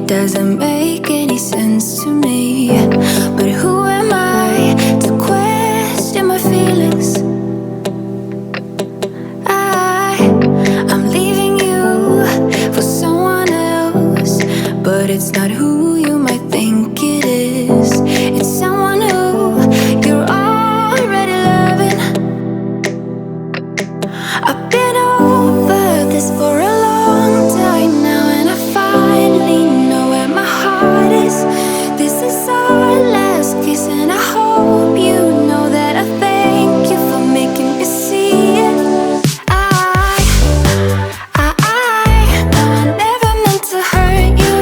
doesn't make any sense to me. But who am I to question my feelings? I'm leaving you for someone else, but it's not who you might think it is. It's someone who you're already loving. I've been over this for a long time now, and I finally know where my heart is. This is our last kiss, and I hope you know that I thank you for making me see it. No, I never meant to hurt you.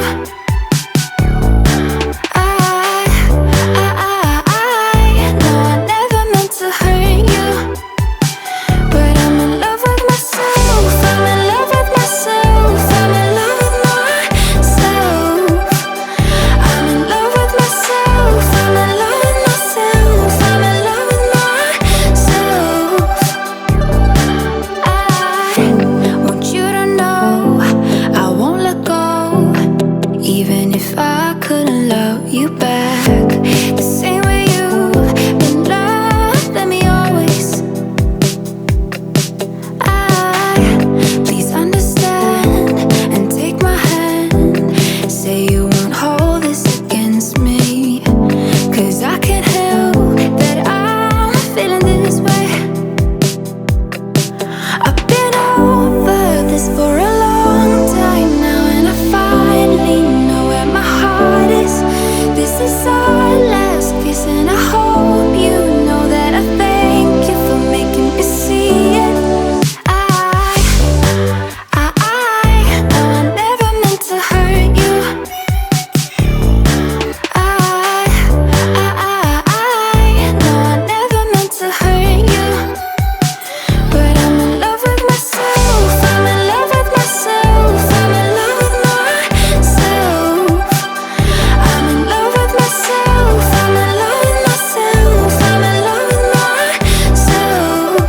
No, I never meant to hurt you. But I'm in love with myself. I'm in love with myself. I'm in love with myself. I'm in love with myself. I'm in love with myself. I'm in love with myself. I want you to know I won't let go, even if I couldn't love you back the same way you've been loving me always. Please understand and take my hand. Say you won't hold this against me, 'cause I can't help that I'm feeling this way. I've been over this for a long time now, and I finally know where my heart is. This is our last kiss, and I hope you know that I thank you for making me see it. No, I never meant to hurt you. No, I never meant to hurt you. But I'm in love with myself. I'm in love with myself. I'm in love with myself. I'm in love with myself. I'm in love with myself. I'm in love with myself.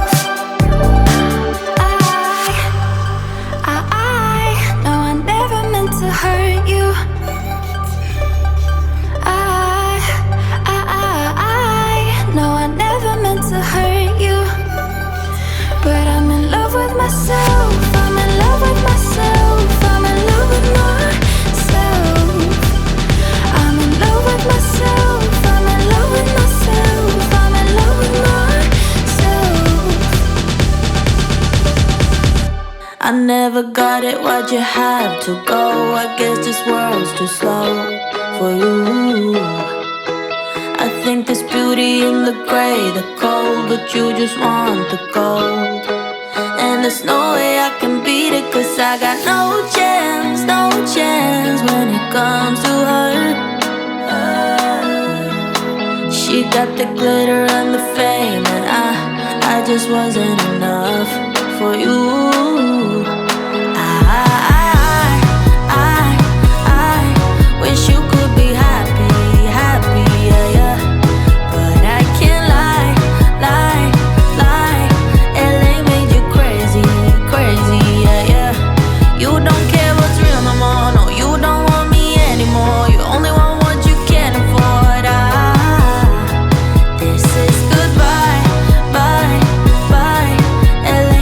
No, I never meant to hurt you. No, I never meant to hurt you. But I'm in love with myself. I'm in love with myself. I'm in love with myself. I'm in love with myself. I'm in love with myself. I'm in love with myself. I never got it, why'd you have to go? I guess this world's too slow for you. I think there's beauty in the gray, the cold, but you just want the gold. And there's no way I can beat it, 'cause I got no chance, no chance when it comes to her. She got the glitter and the fame, and I just wasn't enough for you. I wish you could be happy, happy, yeah, yeah. But I can't lie, lie, lie. LA made you crazy, crazy, yeah, yeah. You don't care what's real no more. No, you don't want me anymore. You only want what you can't afford. This is goodbye, bye, bye. LA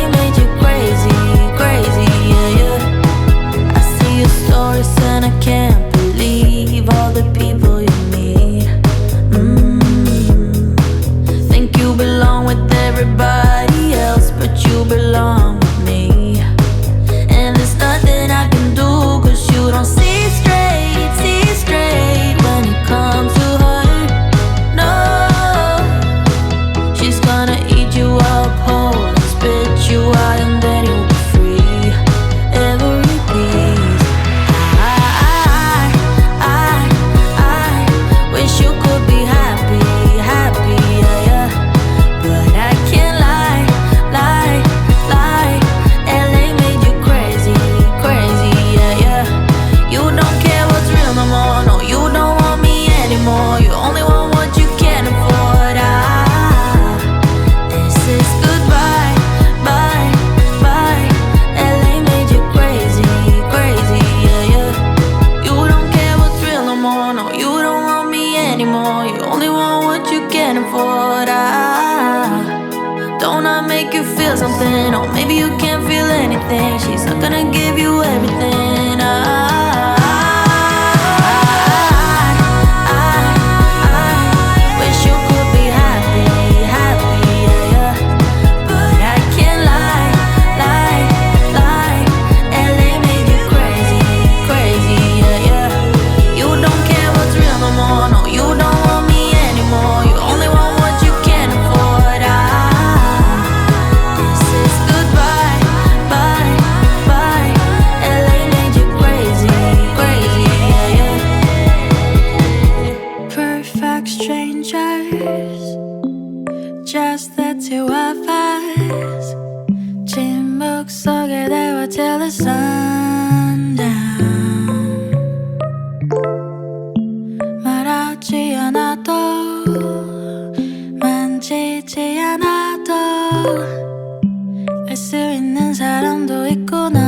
everything. She's not gonna give you everything. I wish you could be happy, happy, yeah, yeah. But I can't lie, lie, lie. LA made you crazy, crazy, yeah, yeah. You don't care what's real no more. No, you don't want me anymore. You only want what you can afford. This is goodbye, bye, bye. LA made you crazy, crazy, yeah, yeah. Perfect strangers, just the two of us. 침묵 속에 대화 till the sundown. 말하지 않아도 만지지 않아도 알 수 있는 사람도 있구나.